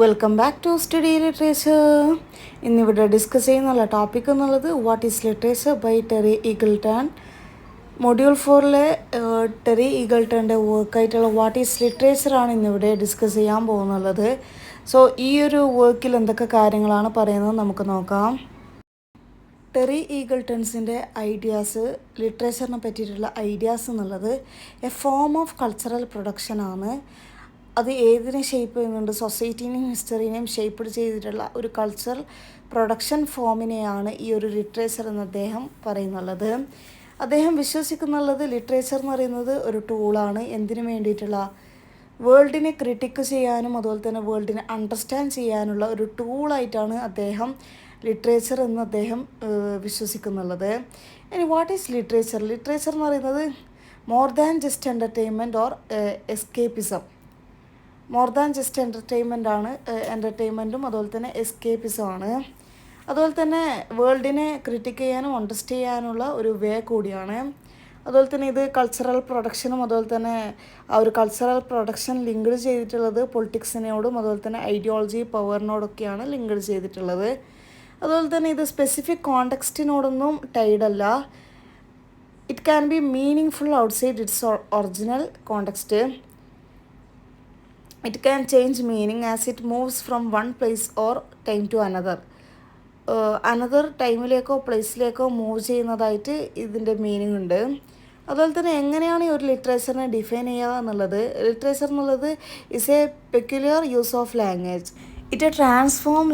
Welcome back to study literature. ഇന്നിവിടെ discuss ചെയ്യുന്നുള്ള topic എന്നുള്ളത് what is literature by Terry Eagleton. Module 4-ലെ Terry ഈഗിൾട്ടൻ്റെ വർക്കായിട്ടുള്ള വാട്ട് ഈസ് ലിറ്ററേച്ചറാണ് ഇന്നിവിടെ ഡിസ്കസ് ചെയ്യാൻ പോകുന്നുള്ളത്. സോ ഈ ഒരു വർക്കിൽ എന്തൊക്കെ കാര്യങ്ങളാണ് പറയുന്നത് നമുക്ക് നോക്കാം. ടെറി ഈഗിൾട്ടൺസിൻ്റെ ഐഡിയാസ്, ലിറ്ററേച്ചറിനെ പറ്റിയിട്ടുള്ള ഐഡിയാസ് എന്നുള്ളത് എ ഫോം ഓഫ് കൾച്ചറൽ പ്രൊഡക്ഷനാണ്. അത് ഏതിനെ ഷേപ്പ് ചെയ്യുന്നുണ്ട്? സൊസൈറ്റീനെയും ഹിസ്റ്ററിനെയും ഷേപ്പ് ചെയ്തിട്ടുള്ള ഒരു കൾച്ചറൽ പ്രൊഡക്ഷൻ ഫോമിനെയാണ് ഈ ഒരു ലിറ്ററേച്ചർ എന്ന് അദ്ദേഹം പറയുന്നുള്ളത്. അദ്ദേഹം വിശ്വസിക്കുന്നുള്ളത് ലിറ്ററേച്ചർ എന്ന് പറയുന്നത് ഒരു ടൂളാണ്. എന്തിനു വേണ്ടിയിട്ടുള്ള? വേൾഡിനെ ക്രിട്ടിക്ക് ചെയ്യാനും അതുപോലെ തന്നെ വേൾഡിനെ അണ്ടർസ്റ്റാൻഡ് ചെയ്യാനുള്ള ഒരു ടൂളായിട്ടാണ് അദ്ദേഹം ലിറ്ററേച്ചർ എന്ന് അദ്ദേഹം വിശ്വസിക്കുന്നുള്ളത്. ഇനി വാട്ട് ഈസ് ലിറ്ററേച്ചർ? ലിറ്ററേച്ചർ എന്ന് പറയുന്നത് more than just entertainment or escapism. More than just entertainment ആണ്. എൻ്റർടൈൻമെൻറ്റും അതുപോലെ തന്നെ എസ്കേപ്പിസമാണ്. അതുപോലെ തന്നെ വേൾഡിനെ ക്രിട്ടിക്ക് ചെയ്യാനും അണ്ടർസ്റ്റാൻഡ് ചെയ്യാനുള്ള ഒരു വേ കൂടിയാണ്. അതുപോലെ തന്നെ ഇത് കൾച്ചറൽ പ്രൊഡക്ഷനും അതുപോലെ തന്നെ ആ ഒരു കൾച്ചറൽ പ്രൊഡക്ഷൻ ലിങ്ക്ഡ് ചെയ്തിട്ടുള്ളത് പൊളിറ്റിക്സിനോടും അതുപോലെ തന്നെ ഐഡിയോളജി പവറിനോടൊക്കെയാണ് ലിങ്ക്ഡ് ചെയ്തിട്ടുള്ളത്. അതുപോലെ തന്നെ ഇത് സ്പെസിഫിക് കോണ്ടെക്സ്റ്റിനോടൊന്നും ടൈഡല്ല. It can be meaningful outside its original context. It can change meaning as it moves from one place or time to another. Another ടൈമിലേക്കോ പ്ലേസിലേക്കോ മൂവ് ചെയ്യുന്നതായിട്ട് ഇതിൻ്റെ മീനിങ് ഉണ്ട്. അതുപോലെ തന്നെ എങ്ങനെയാണ് ഈ ഒരു ലിറ്ററേച്ചറിനെ ഡിഫൈൻ ചെയ്യുക എന്നുള്ളത്? ലിറ്ററേച്ചർ എന്നുള്ളത് is a peculiar use of language. It transform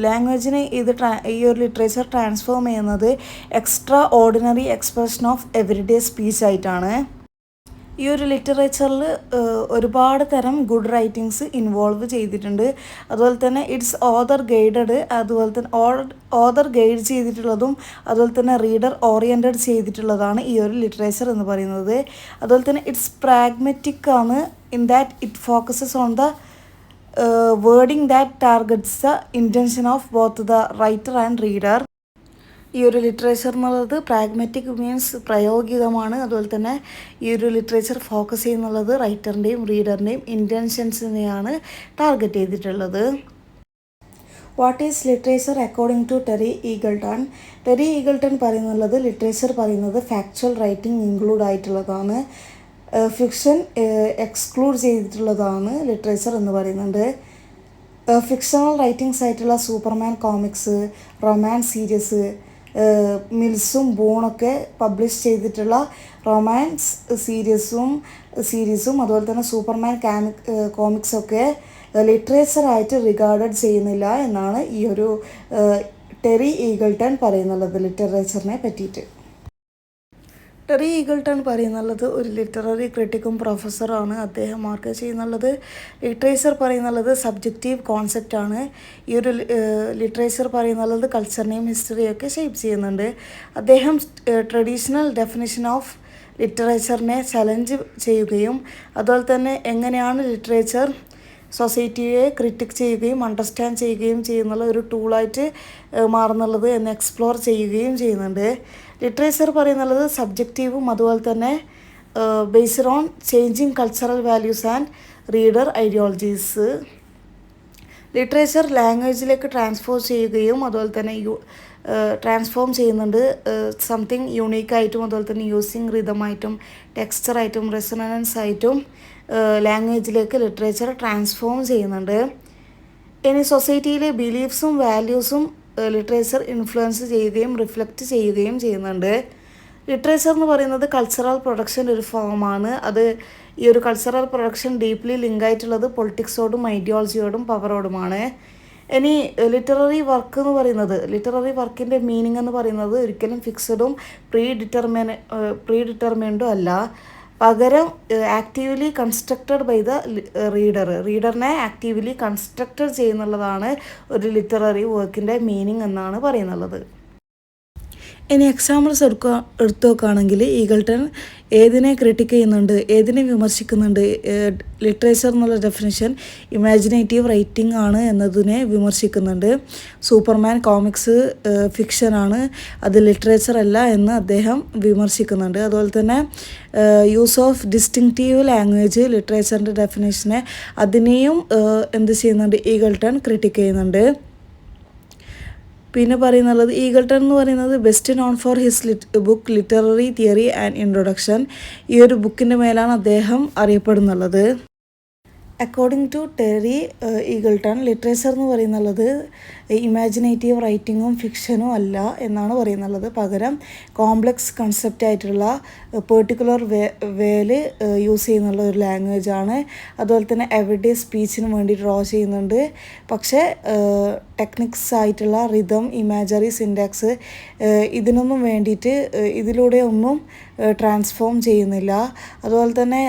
ലാംഗ്വേജിനെ ഈ ഒരു ലിറ്ററേച്ചർ ട്രാൻസ്ഫോം ചെയ്യുന്നത് extraordinary expression of everyday speech ആയിട്ടാണ്. ഈ ഒരു ലിറ്ററേച്ചറിൽ ഒരുപാട് തരം ഗുഡ് റൈറ്റിങ്സ് ഇൻവോൾവ് ചെയ്തിട്ടുണ്ട്. അതുപോലെ തന്നെ ഇറ്റ്സ് ഓതർ ഗൈഡഡ്, അതുപോലെ തന്നെ ഓതർ ഗൈഡ് ചെയ്തിട്ടുള്ളതും അതുപോലെ തന്നെ റീഡർ ഓറിയൻറ്റഡ് ചെയ്തിട്ടുള്ളതാണ് ഈ ഒരു ലിറ്ററേച്ചർ എന്ന് പറയുന്നത്. അതുപോലെ തന്നെ ഇറ്റ്സ് പ്രാഗ്മാറ്റിക് ആണ് in that it focuses on the wording that targets the intention of both the writer and reader. ഈ ഒരു ലിറ്ററേച്ചർ എന്നുള്ളത് പ്രാഗ്മാറ്റിക് മീൻസ് പ്രായോഗികമാണ്. അതുപോലെ തന്നെ ഈ ഒരു ലിറ്ററേച്ചർ ഫോക്കസ് ചെയ്യുന്നുള്ളത് റൈറ്ററിൻ്റെയും റീഡറിൻ്റെയും ഇൻറ്റൻഷൻസിനെയാണ് ടാർഗറ്റ് ചെയ്തിട്ടുള്ളത്. What is literature according to Terry Eagleton? Terry Eagleton പറയുന്നുള്ളത് ലിറ്ററേച്ചർ പറയുന്നത് ഫാക്ച്വൽ റൈറ്റിംഗ് ഇൻക്ലൂഡ് ആയിട്ടുള്ളതാണ്, ഫിക്ഷൻ എക്സ്ക്ലൂഡ് ചെയ്തിട്ടുള്ളതാണ് ലിറ്ററേച്ചർ എന്ന് പറയുന്നുണ്ട്. ഫിക്ഷണൽ റൈറ്റിങ്സ് ആയിട്ടുള്ള സൂപ്പർമാൻ കോമിക്സ്, റൊമാൻസ് സീരീസ്, മിൽസും ബോണൊക്കെ പബ്ലിഷ് ചെയ്തിട്ടുള്ള റൊമാൻസ് സീരീസും അതുപോലെ തന്നെ സൂപ്പർമാൻ കോമിക്സൊക്കെ ലിറ്ററേച്ചറായിട്ട് റിഗാർഡഡ് ചെയ്യുന്നില്ല എന്നാണ് ഈ ഒരു ടെറി ഈഗിൾട്ടൺ പറയുന്നുള്ളത് ലിറ്ററേച്ചറിനെ പറ്റിയിട്ട്. ടെറി ഈഗിൾട്ടൺ പറയുന്നുള്ളത് ഒരു ലിറ്റററി ക്രിട്ടിക്കും പ്രൊഫസറാണ്. അദ്ദേഹം മാർക്ക് ചെയ്യുന്നുള്ളത് ലിറ്ററേച്ചർ പറയുന്നുള്ളത് സബ്ജക്റ്റീവ് കോൺസെപ്റ്റാണ്. ഈ ഒരു ലിറ്ററേച്ചർ പറയുന്നുള്ളത് കൾച്ചറിനെയും ഹിസ്റ്ററിയൊക്കെ ഷേപ്പ് ചെയ്യുന്നുണ്ട്. അദ്ദേഹം ട്രഡീഷണൽ ഡെഫിനിഷൻ ഓഫ് ലിറ്ററേച്ചറിനെ ചലഞ്ച് ചെയ്യുകയും അതുപോലെ തന്നെ എങ്ങനെയാണ് ലിറ്ററേച്ചർ സൊസൈറ്റിയെ ക്രിട്ടിക് ചെയ്യുകയും അണ്ടർസ്റ്റാൻഡ് ചെയ്യുകയും ചെയ്യുന്നുള്ള ഒരു ടൂളായിട്ട് മാറുന്നുള്ളത് എന്ന് എക്സ്പ്ലോർ ചെയ്യുകയും ചെയ്യുന്നുണ്ട്. ലിറ്ററേച്ചർ പറയുന്നുള്ളത് സബ്ജക്റ്റീവും അതുപോലെ തന്നെ based on changing cultural values and reader ideologies. Literature ലാംഗ്വേജിലേക്ക് ട്രാൻസ്ഫോം ചെയ്യുകയും അതുപോലെ തന്നെ ട്രാൻസ്ഫോം ചെയ്യുന്നുണ്ട്. സംതിങ് യുണീക്കായിട്ടും അതുപോലെ തന്നെ യൂസിങ് റിതമായിട്ടും ടെക്സ്ചറായിട്ടും റെസൊണൻസ് ആയിട്ടും ലാംഗ്വേജിലേക്ക് ലിറ്ററേച്ചർ ട്രാൻസ്ഫോം ചെയ്യുന്നുണ്ട്. ഇനി സൊസൈറ്റിയിലെ ബിലീഫ്സും വാല്യൂസും ലിറ്ററേച്ചർ ഇൻഫ്ലുവൻസ് ചെയ്യുകയും റിഫ്ലക്റ്റ് ചെയ്യുകയും ചെയ്യുന്നുണ്ട്. ലിറ്ററേച്ചർ എന്ന് പറയുന്നത് കൾച്ചറൽ പ്രൊഡക്ഷൻ ഒരു ഫോമാണ്. അത് ഈ ഒരു കൾച്ചറൽ പ്രൊഡക്ഷൻ ഡീപ്ലി ലിങ്ക് ആയിട്ടുള്ളത് പൊളിറ്റിക്സോടും ഐഡിയോളജിയോടും പവറോടുമാണ്. ഇനി ലിറ്റററി വർക്ക് എന്ന് പറയുന്നത്, ലിറ്റററി വർക്കിൻ്റെ മീനിങ് എന്ന് പറയുന്നത് ഒരിക്കലും ഫിക്സഡും പ്രീഡിറ്റർമിൻഡും അല്ല, പകരം ആക്റ്റീവ്ലി കൺസ്ട്രക്റ്റഡ് ബൈ ദ റീഡറിനെ ആക്റ്റീവ്ലി കൺസ്ട്രക്റ്റഡ് ചെയ്യുന്നുള്ളതാണ് ഒരു ലിറ്റററി വർക്കിൻ്റെ മീനിങ് എന്നാണ് പറയുന്നുള്ളത്. ഇനി എക്സാമ്പിൾസ് എടുത്തു നോക്കുകയാണെങ്കിൽ ഈഗിൾട്ടൺ ഏതിനെ ക്രിട്ടിക്ക് ചെയ്യുന്നുണ്ട്, ഏതിനെ വിമർശിക്കുന്നുണ്ട്. ലിറ്ററേച്ചർ എന്നുള്ള ഡെഫിനിഷൻ ഇമാജിനേറ്റീവ് റൈറ്റിംഗ് ആണ് എന്നതിനെ വിമർശിക്കുന്നുണ്ട്. സൂപ്പർമാൻ കോമിക്സ് ഫിക്ഷനാണ്, അത് ലിറ്ററേച്ചർ അല്ല എന്ന് അദ്ദേഹം വിമർശിക്കുന്നുണ്ട്. അതുപോലെ തന്നെ യൂസ് ഓഫ് ഡിസ്റ്റിങ്റ്റീവ് ലാംഗ്വേജ് ലിറ്ററേച്ചറിൻ്റെ ഡെഫിനേഷനെ അതിനെയും എന്ത് ചെയ്യുന്നുണ്ട്, ഈഗിൾട്ടൺ ക്രിട്ടിക്ക് ചെയ്യുന്നുണ്ട്. പിന്നെ പറയുന്നുള്ളത് ഈഗിൾട്ടൺ എന്ന് പറയുന്നത് best known for his book literary theory and introduction. ഈ ഒരു ബുക്കിൻ്റെ മേലാണ് അദ്ദേഹം അറിയപ്പെടുന്നുള്ളത്. According to Terry Eagleton literature എന്ന് പറയുന്നുള്ളത് ഇമാജിനേറ്റീവ് റൈറ്റിങ്ങും ഫിക്ഷനും അല്ല എന്നാണ് പറയുന്നുള്ളത്. പകരം കോംപ്ലക്സ് കൺസെപ്റ്റ് ആയിട്ടുള്ള പെർട്ടിക്കുലർ വേയിൽ യൂസ് ചെയ്യുന്നുള്ള ഒരു ലാംഗ്വേജാണ്. അതുപോലെ തന്നെ എവരിഡേ സ്പീച്ചിന് വേണ്ടി ഡ്രോ ചെയ്യുന്നുണ്ട്. പക്ഷേ ടെക്നിക്സ് ആയിട്ടുള്ള റിതം, ഇമാജറി, സിൻടാക്സ് ഇതിനൊന്നും വേണ്ടിയിട്ട് ഇതിലൂടെ ഒന്നും ട്രാൻസ്ഫോം ചെയ്യുന്നില്ല. അതുപോലെ തന്നെ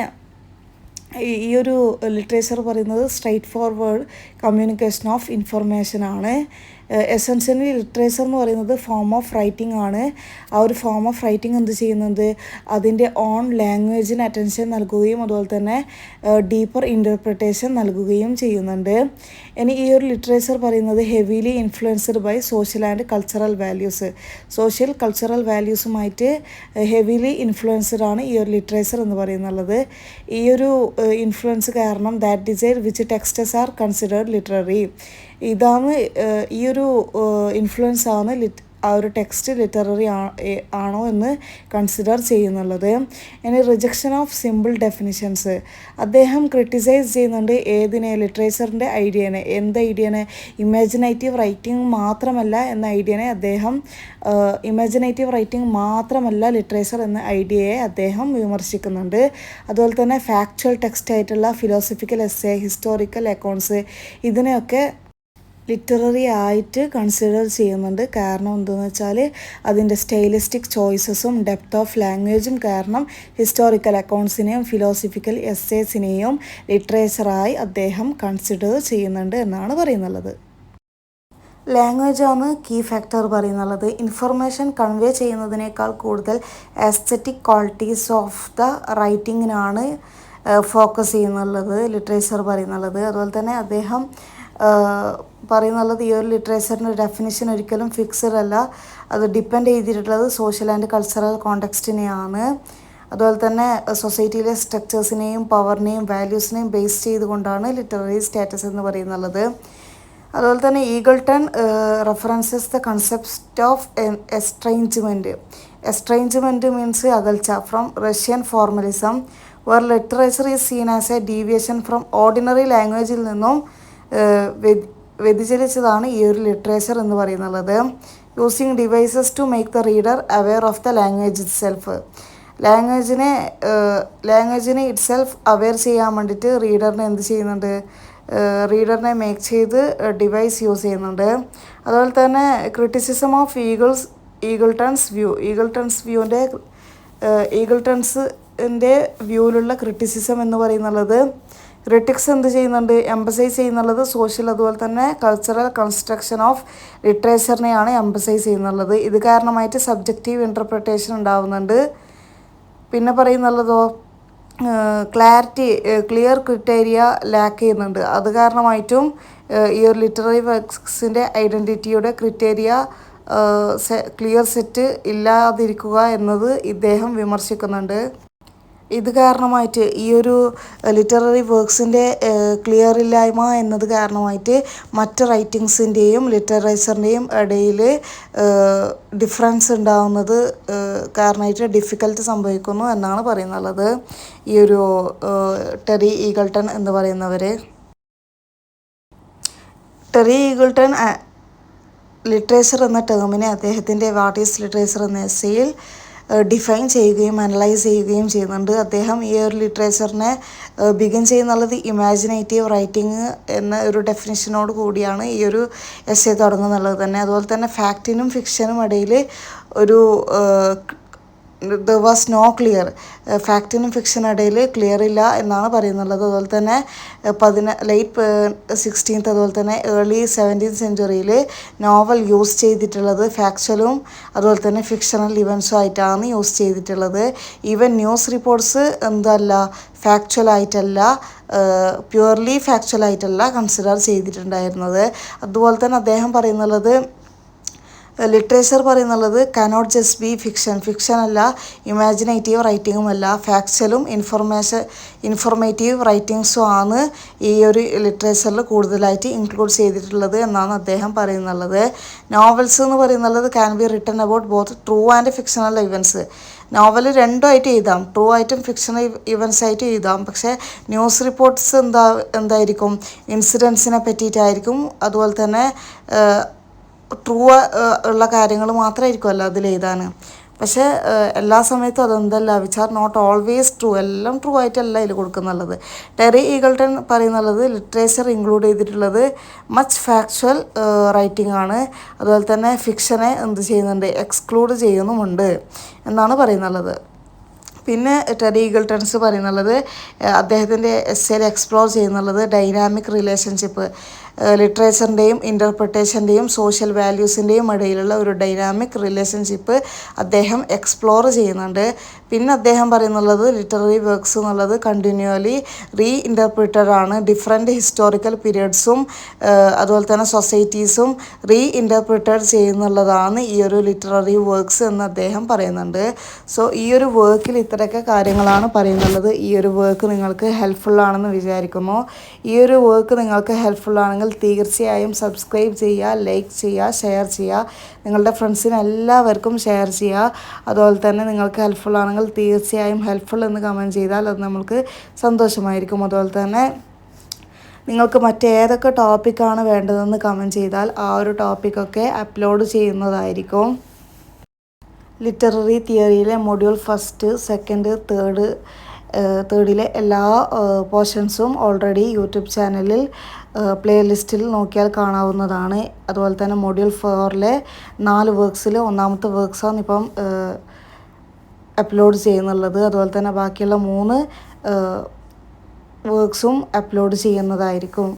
ഈ ഒരു ലിറ്ററേച്ചർ പറയുന്നത് straight forward communication of information ആണ്. എസെൻഷ്യലി ലിറ്ററേച്ചർ എന്ന് പറയുന്നത് ഫോം ഓഫ് റൈറ്റിംഗ് ആണ്. ആ ഒരു ഫോം ഓഫ് റൈറ്റിംഗ് എന്ത് ചെയ്യുന്നത്, അതിൻ്റെ ഓൺ ലാംഗ്വേജിന് അറ്റൻഷൻ നൽകുകയും അതുപോലെ തന്നെ ഡീപ്പർ ഇൻ്റർപ്രിട്ടേഷൻ നൽകുകയും ചെയ്യുന്നുണ്ട്. ഇനി ഈ ഒരു ലിറ്ററേച്ചർ പറയുന്നത് heavily influenced by social and cultural values. Social cultural വാല്യൂസുമായിട്ട് ഹെവിലി ഇൻഫ്ലുവൻസ്ഡ് ആണ് ഈ ഒരു ലിറ്ററേച്ചർ എന്ന് പറയുന്നുള്ളത്. ഈ ഒരു ഇൻഫ്ലുവൻസ് കാരണം that desire which texts are considered literary. ഇതാണ് ഈ ഒരു ഇൻഫ്ലുവൻസ് ആണ് ആ ഒരു ടെക്സ്റ്റ് ലിറ്റററി ആണോ എന്ന് കൺസിഡർ ചെയ്യുന്നുള്ളത്. ഇനി റിജക്ഷൻ ഓഫ് സിമ്പിൾ ഡെഫിനിഷൻസ് അദ്ദേഹം ക്രിട്ടിസൈസ് ചെയ്യുന്നുണ്ട്. ഏതിനെ, ലിറ്ററേച്ചറിൻ്റെ ഐഡിയനെ. എന്ത് ഐഡിയനെ? ഇമാജിനേറ്റീവ് റൈറ്റിംഗ് മാത്രമല്ല എന്ന ഐഡിയനെ അദ്ദേഹം ഇമാജിനേറ്റീവ് റൈറ്റിംഗ് മാത്രമല്ല ലിറ്ററേച്ചർ എന്ന ഐഡിയയെ അദ്ദേഹം വിമർശിക്കുന്നുണ്ട്. അതുപോലെ തന്നെ ഫാക്ച്വൽ ടെക്സ്റ്റ് ആയിട്ടുള്ള ഫിലോസഫിക്കൽ എസ്സേ, ഹിസ്റ്റോറിക്കൽ അക്കൗണ്ട്സ് ഇതിനെയൊക്കെ ലിറ്റററി ആയിട്ട് കൺസിഡർ ചെയ്യുന്നുണ്ട്. കാരണം എന്തെന്ന് വെച്ചാൽ അതിൻ്റെ സ്റ്റൈലിസ്റ്റിക് ചോയ്സസും ഡെപ്ത് ഓഫ് ലാംഗ്വേജും കാരണം ഹിസ്റ്റോറിക്കൽ അക്കൗണ്ട്സിനെയും ഫിലോസഫിക്കൽ എസ്സേസിനെയും ലിറ്ററേച്ചറായി അദ്ദേഹം കൺസിഡർ ചെയ്യുന്നുണ്ട് എന്നാണ് പറയുന്നുള്ളത്. ലാംഗ്വേജാണ് കീ ഫാക്ടർ പറയുന്നുള്ളത്. ഇൻഫർമേഷൻ കൺവേ ചെയ്യുന്നതിനേക്കാൾ കൂടുതൽ ആസ്തെറ്റിക് ക്വാളിറ്റീസ് ഓഫ് ദ റൈറ്റിങ്ങിനാണ് ഫോക്കസ് ചെയ്യുന്നുള്ളത് ലിറ്ററേച്ചർ പറയുന്നുള്ളത്. അതുപോലെ തന്നെ അദ്ദേഹം പറയുന്നുള്ളത് ഈ ഒരു ലിറ്ററേച്ചറിൻ്റെ ഡെഫിനിഷൻ ഒരിക്കലും ഫിക്സഡ് അല്ല, അത് ഡിപ്പെൻഡ് ചെയ്തിട്ടുള്ളത് സോഷ്യൽ ആൻഡ് കൾച്ചറൽ കോണ്ടെക്സ്റ്റിനെയാണ്. അതുപോലെ തന്നെ സൊസൈറ്റിയിലെ സ്ട്രക്ചേഴ്സിനെയും പവറിനെയും വാല്യൂസിനെയും ബേസ് ചെയ്തുകൊണ്ടാണ് ലിറ്റററി സ്റ്റാറ്റസ് എന്ന് പറയുന്നുള്ളത്. അതുപോലെ തന്നെ Eagleton references the concept of estrangement. Estrangement means അകൽച്ച from Russian formalism where literature is seen as a deviation from ordinary ലാംഗ്വേജിൽ നിന്നും വ്യതിചലിച്ചതാണ് ഈ ഒരു ലിറ്ററേച്ചർ എന്ന് പറയുന്നുള്ളത്. Using devices to make the reader aware of the language itself. ലാംഗ്വേജിനെ itself aware ചെയ്യാൻ വേണ്ടിയിട്ട് റീഡറിനെ എന്ത് ചെയ്യുന്നുണ്ട്, റീഡറിനെ മേക്ക് ചെയ്ത് ഡിവൈസ് യൂസ് ചെയ്യുന്നുണ്ട്. അതുപോലെ തന്നെ ക്രിറ്റിസിസം ഓഫ് ഈഗിൾട്ടൺസ് വ്യൂ. ഈഗിൾട്ടൺസിൻ്റെ വ്യൂവിലുള്ള ക്രിറ്റിസിസം എന്ന് പറയുന്നുള്ളത് ക്രിറ്റിക്സ് എന്ത് ചെയ്യുന്നുണ്ട്, എംബസൈസ് ചെയ്യുന്നുള്ളത് സോഷ്യൽ അതുപോലെ തന്നെ കൾച്ചറൽ കൺസ്ട്രക്ഷൻ ഓഫ് ലിറ്ററേച്ചറിനെയാണ് എംബസൈസ് ചെയ്യുന്നുള്ളത്. ഇത് കാരണമായിട്ട് സബ്ജക്റ്റീവ് ഇൻ്റർപ്രിട്ടേഷൻ ഉണ്ടാവുന്നുണ്ട്. പിന്നെ പറയുന്നുള്ളതോ ക്ലിയർ ക്രിറ്റേരിയ ലാക്ക് ചെയ്യുന്നുണ്ട്. അത് കാരണമായിട്ടും ഈ ഒരു ലിറ്റററി വർക്ക്സിൻ്റെ ഐഡൻറ്റിറ്റിയുടെ ക്രിറ്റേരിയ ക്ലിയർ സെറ്റ് ഇല്ലാതിരിക്കുക എന്നത് ഇദ്ദേഹം വിമർശിക്കുന്നുണ്ട്. ഇത് കാരണമായിട്ട് ഈ ഒരു ലിറ്റററി വർക്ക്സിൻ്റെ ക്ലിയർ ഇല്ലായ്മ എന്നത് കാരണമായിട്ട് മറ്റ് റൈറ്റിങ്സിൻ്റെയും ലിറ്ററേച്ചറിൻ്റെയും ഇടയിൽ ഡിഫറൻസ് ഉണ്ടാകുന്നത് കാരണമായിട്ട് ഡിഫിക്കൽട്ട് സംഭവിക്കുന്നു എന്നാണ് പറയുന്നുള്ളത് ഈ ഒരു ടെറി ഈഗിൾട്ടൺ എന്ന് പറയുന്നവർ. ടെറി ഈഗിൾട്ടൺ ലിറ്ററേച്ചർ എന്ന ടേമിനെ അദ്ദേഹത്തിൻ്റെ വാട്ട് ഈസ് ലിറ്ററേച്ചർ എന്ന എസ്സേയിൽ ഡിഫൈൻ ചെയ്യുകയും അനലൈസ് ചെയ്യുകയും ചെയ്യുന്നുണ്ട്. അദ്ദേഹം ഈ ഒരു ലിറ്ററേച്ചറിനെ ബിഗിൻ ചെയ്യുന്നുള്ളത് ഇമാജിനേറ്റീവ് റൈറ്റിംഗ് എന്ന ഒരു ഡെഫിനിഷനോട് കൂടിയാണ് ഈ ഒരു എസ്സേ തുടങ്ങുന്നുള്ളത് തന്നെ. അതുപോലെ തന്നെ ഫാക്റ്റിനും ഫിക്ഷനും ഇടയിൽ ഒരു ദർ വാസ് നോ ക്ലിയർ. ഫാക്റ്റിനും ഫിക്ഷനും ഇടയിൽ ക്ലിയർ ഇല്ല എന്നാണ് പറയുന്നുള്ളത്. അതുപോലെ തന്നെ ലേറ്റ് 16th അതുപോലെ തന്നെ ഏർലി 17th സെഞ്ച്വറിയിൽ നോവൽ യൂസ് ചെയ്തിട്ടുള്ളത് ഫാക്ച്വലും അതുപോലെ തന്നെ ഫിക്ഷണൽ ഇവൻസും ആയിട്ടാണ് യൂസ് ചെയ്തിട്ടുള്ളത്. ഈവൻ ന്യൂസ് റിപ്പോർട്ട്സ് എന്തല്ല ഫാക്ച്വൽ ആയിട്ടല്ല, പ്യുവർലി ഫാക്ച്വൽ ആയിട്ടല്ല കൺസിഡർ ചെയ്തിട്ടുണ്ടായിരുന്നത്. അതുപോലെ തന്നെ അദ്ദേഹം പറയുന്നുള്ളത് ലിറ്ററേച്ചർ പറയുന്നുള്ളത് കനോട്ട് ജസ്റ്റ് ബി ഫിക്ഷൻ അല്ല, ഇമാജിനേറ്റീവ് റൈറ്റിങ്ങും അല്ല, ഫാക്ച്വലും ഇൻഫോർമേറ്റീവ് റൈറ്റിങ്സും ആണ് ഈ ഒരു ലിറ്ററേച്ചറിൽ കൂടുതലായിട്ട് ഇൻക്ലൂഡ് ചെയ്തിട്ടുള്ളത് എന്നാണ് അദ്ദേഹം പറയുന്നുള്ളത്. നോവൽസ് എന്ന് പറയുന്നുള്ളത് can be written about both true and fictional events. Novel രണ്ടുമായിട്ട് എഴുതാം, ട്രൂ ആയിട്ടും ഫിക്ഷണൽ ഇവൻറ്റ്സ് ആയിട്ടും എഴുതാം. പക്ഷേ ന്യൂസ് റിപ്പോർട്ട്സ് എന്തായിരിക്കും, ഇൻസിഡൻസിനെ പറ്റിയിട്ടായിരിക്കും. അതുപോലെ തന്നെ ട്രൂ ഉള്ള കാര്യങ്ങൾ മാത്രമായിരിക്കുമല്ലോ അതിൽ എഴുതാൻ. പക്ഷേ എല്ലാ സമയത്തും അതെന്തല്ല, which are not always true, എല്ലാം ട്രൂ ആയിട്ടല്ല ഇതിൽ കൊടുക്കുന്നുള്ളത്. ടെറി ഈഗിൾട്ടൺ പറയുന്നുള്ളത് ലിറ്ററേച്ചർ ഇൻക്ലൂഡ് ചെയ്തിട്ടുള്ളത് മച്ച് ഫാക്ച്വൽ റൈറ്റിംഗ് ആണ്. അതുപോലെ തന്നെ ഫിക്ഷനെ എന്ത് ചെയ്യുന്നുണ്ട്, എക്സ്ക്ലൂഡ് ചെയ്യുന്നുമുണ്ട് എന്നാണ് പറയുന്നുള്ളത്. പിന്നെ ടെറി ഈഗിൾട്ടൺസ് പറയുന്നുള്ളത് അദ്ദേഹത്തിൻ്റെ എസ്സേയിൽ എക്സ്പ്ലോർ ചെയ്യുന്നുള്ളത് ഡൈനാമിക് റിലേഷൻഷിപ്പ്, ലിറ്ററേച്ചറിൻ്റെയും ഇൻ്റർപ്രിട്ടേഷൻ്റെയും സോഷ്യൽ വാല്യൂസിൻ്റെയും ഇടയിലുള്ള ഒരു ഡൈനാമിക് റിലേഷൻഷിപ്പ് അദ്ദേഹം എക്സ്പ്ലോർ ചെയ്യുന്നുണ്ട്. പിന്നെ അദ്ദേഹം പറയുന്നുള്ളത് ലിറ്റററി വർക്ക്സ് എന്നുള്ളത് കണ്ടിന്യൂലി ഇൻ്റർപ്രിറ്റഡ് ആണ്. ഡിഫറെൻറ്റ് ഹിസ്റ്റോറിക്കൽ പീരിയഡ്സും അതുപോലെ തന്നെ സൊസൈറ്റീസും ഇൻ്റർപ്രിറ്റഡ് ചെയ്യുന്നുള്ളതാണ് ഈ ഒരു ലിറ്റററി വർക്ക്സ് എന്ന് അദ്ദേഹം പറയുന്നുണ്ട്. സോ ഈ ഒരു വർക്കിൽ ഇത്രയൊക്കെ കാര്യങ്ങളാണ് പറയുന്നുള്ളത്. ഈ ഒരു വർക്ക് നിങ്ങൾക്ക് ഹെൽപ്ഫുള്ളാണെന്ന് വിചാരിക്കുന്നു. ഈ ഒരു വർക്ക് നിങ്ങൾക്ക് ഹെൽപ്ഫുള്ളാണെങ്കിൽ തീർച്ചയായും സബ്സ്ക്രൈബ് ചെയ്യുക, ലൈക്ക് ചെയ്യുക, ഷെയർ ചെയ്യുക, നിങ്ങളുടെ ഫ്രണ്ട്സിന് എല്ലാവർക്കും ഷെയർ ചെയ്യുക. അതുപോലെ തന്നെ നിങ്ങൾക്ക് ഹെൽപ്ഫുള്ളാണെങ്കിൽ തീർച്ചയായും ഹെൽപ്ഫുൾ എന്ന് കമൻറ്റ് ചെയ്താൽ അത് നമുക്ക് സന്തോഷമായിരിക്കും. അതുപോലെ തന്നെ നിങ്ങൾക്ക് മറ്റേതൊക്കെ ടോപ്പിക്കാണ് വേണ്ടതെന്ന് കമൻറ്റ് ചെയ്താൽ ആ ഒരു ടോപ്പിക്കൊക്കെ അപ്ലോഡ് ചെയ്യുന്നതായിരിക്കും. ലിറ്റററി തിയറിയിലെ മൊഡ്യൂൾ 1, 2, 3 എല്ലാ പോർഷൻസും ഓൾറെഡി യൂട്യൂബ് ചാനലിൽ പ്ലേലിസ്റ്റിൽ നോക്കിയാൽ കാണാവുന്നതാണ്. അതുപോലെ തന്നെ മൊഡ്യൂൾ 4 4 വർക്ക്സിൽ ഒന്നാമത്തെ വർക്ക്സാണ് ഇപ്പം അപ്ലോഡ് ചെയ്യുന്നുള്ളത്. അതുപോലെ തന്നെ ബാക്കിയുള്ള 3 വർക്ക്സും അപ്ലോഡ് ചെയ്യുന്നതായിരിക്കും.